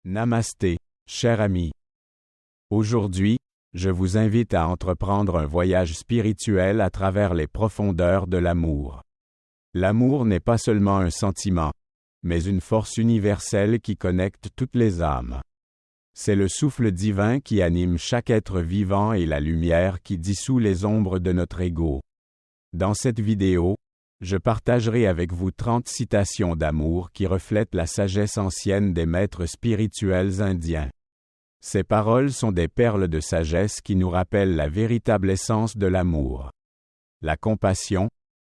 Namasté, cher ami. Aujourd'hui, je vous invite à entreprendre un voyage spirituel à travers les profondeurs de l'amour. L'amour n'est pas seulement un sentiment, mais une force universelle qui connecte toutes les âmes. C'est le souffle divin qui anime chaque être vivant et la lumière qui dissout les ombres de notre ego. Dans cette vidéo, je partagerai avec vous 30 citations d'amour qui reflètent la sagesse ancienne des maîtres spirituels indiens. Ces paroles sont des perles de sagesse qui nous rappellent la véritable essence de l'amour. La compassion,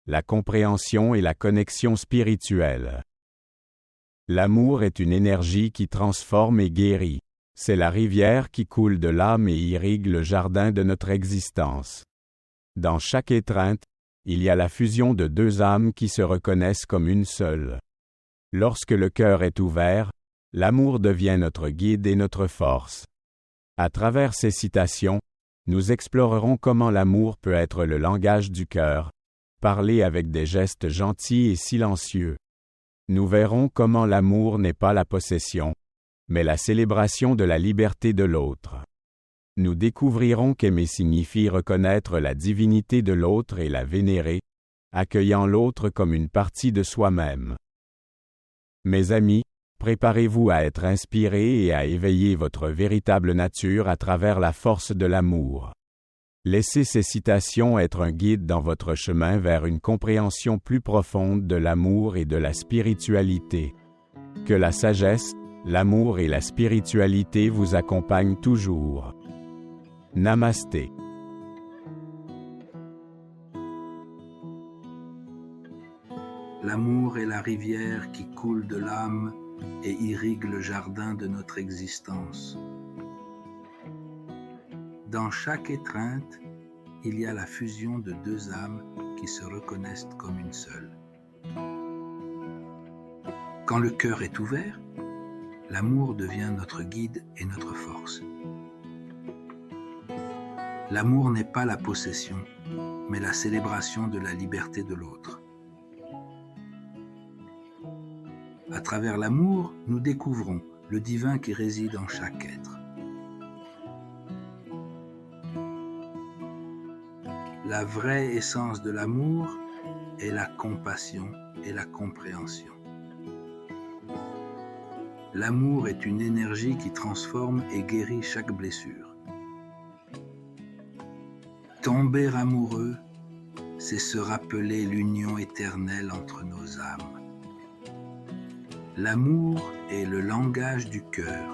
la compréhension et la connexion spirituelle. L'amour est une énergie qui transforme et guérit. C'est la rivière qui coule de l'âme et irrigue le jardin de notre existence. Dans chaque étreinte, il y a la fusion de deux âmes qui se reconnaissent comme une seule. Lorsque le cœur est ouvert, l'amour devient notre guide et notre force. À travers ces citations, nous explorerons comment l'amour peut être le langage du cœur, parler avec des gestes gentils et silencieux. Nous verrons comment l'amour n'est pas la possession, mais la célébration de la liberté de l'autre. Nous découvrirons qu'aimer signifie reconnaître la divinité de l'autre et la vénérer, accueillant l'autre comme une partie de soi-même. Mes amis, préparez-vous à être inspirés et à éveiller votre véritable nature à travers la force de l'amour. Laissez ces citations être un guide dans votre chemin vers une compréhension plus profonde de l'amour et de la spiritualité. Que la sagesse, l'amour et la spiritualité vous accompagnent toujours. Namasté. L'amour est la rivière qui coule de l'âme et irrigue le jardin de notre existence. Dans chaque étreinte, il y a la fusion de deux âmes qui se reconnaissent comme une seule. Quand le cœur est ouvert, l'amour devient notre guide et notre force. L'amour n'est pas la possession, mais la célébration de la liberté de l'autre. À travers l'amour, nous découvrons le divin qui réside en chaque être. La vraie essence de l'amour est la compassion et la compréhension. L'amour est une énergie qui transforme et guérit chaque blessure. Tomber amoureux, c'est se rappeler l'union éternelle entre nos âmes. L'amour est le langage du cœur,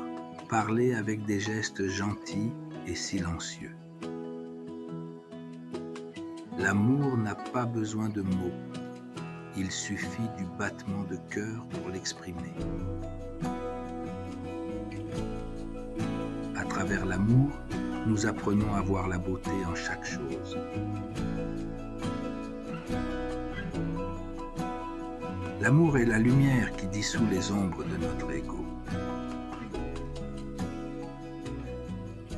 parlé avec des gestes gentils et silencieux. L'amour n'a pas besoin de mots, il suffit du battement de cœur pour l'exprimer. À travers l'amour, nous apprenons à voir la beauté en chaque chose. L'amour est la lumière qui dissout les ombres de notre ego.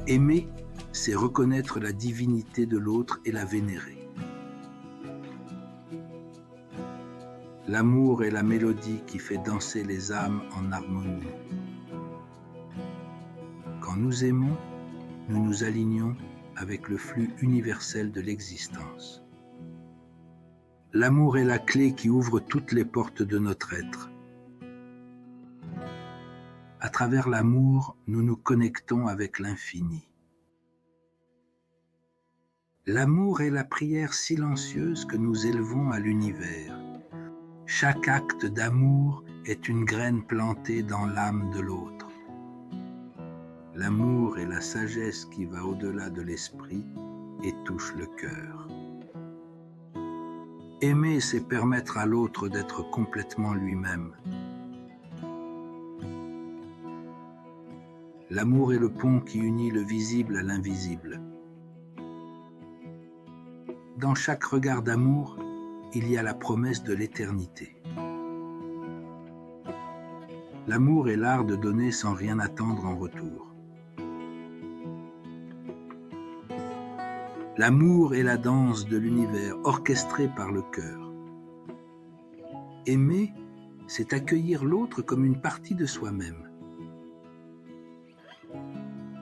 Aimer, c'est reconnaître la divinité de l'autre et la vénérer. L'amour est la mélodie qui fait danser les âmes en harmonie. Quand nous aimons, nous nous alignons avec le flux universel de l'existence. L'amour est la clé qui ouvre toutes les portes de notre être. À travers l'amour, nous nous connectons avec l'infini. L'amour est la prière silencieuse que nous élevons à l'univers. Chaque acte d'amour est une graine plantée dans l'âme de l'autre. L'amour est la sagesse qui va au-delà de l'esprit et touche le cœur. Aimer, c'est permettre à l'autre d'être complètement lui-même. L'amour est le pont qui unit le visible à l'invisible. Dans chaque regard d'amour, il y a la promesse de l'éternité. L'amour est l'art de donner sans rien attendre en retour. L'amour est la danse de l'univers orchestrée par le cœur. Aimer, c'est accueillir l'autre comme une partie de soi-même.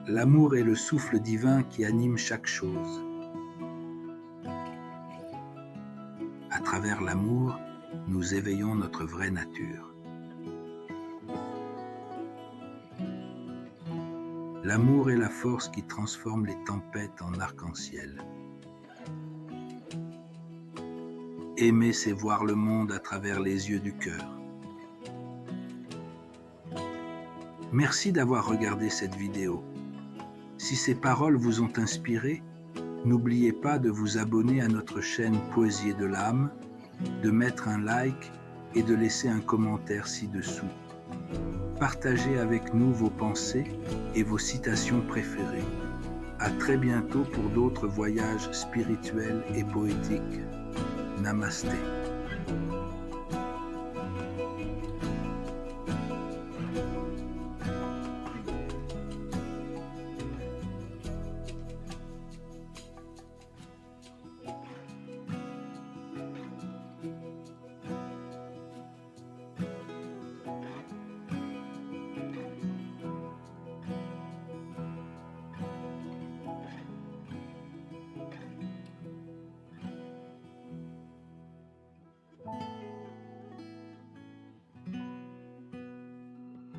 L'amour est le souffle divin qui anime chaque chose. À travers l'amour, nous éveillons notre vraie nature. L'amour est la force qui transforme les tempêtes en arc-en-ciel. Aimer, c'est voir le monde à travers les yeux du cœur. Merci d'avoir regardé cette vidéo. Si ces paroles vous ont inspiré, n'oubliez pas de vous abonner à notre chaîne Poésie de l'âme, de mettre un like et de laisser un commentaire ci-dessous. Partagez avec nous vos pensées et vos citations préférées. À très bientôt pour d'autres voyages spirituels et poétiques. Namasté.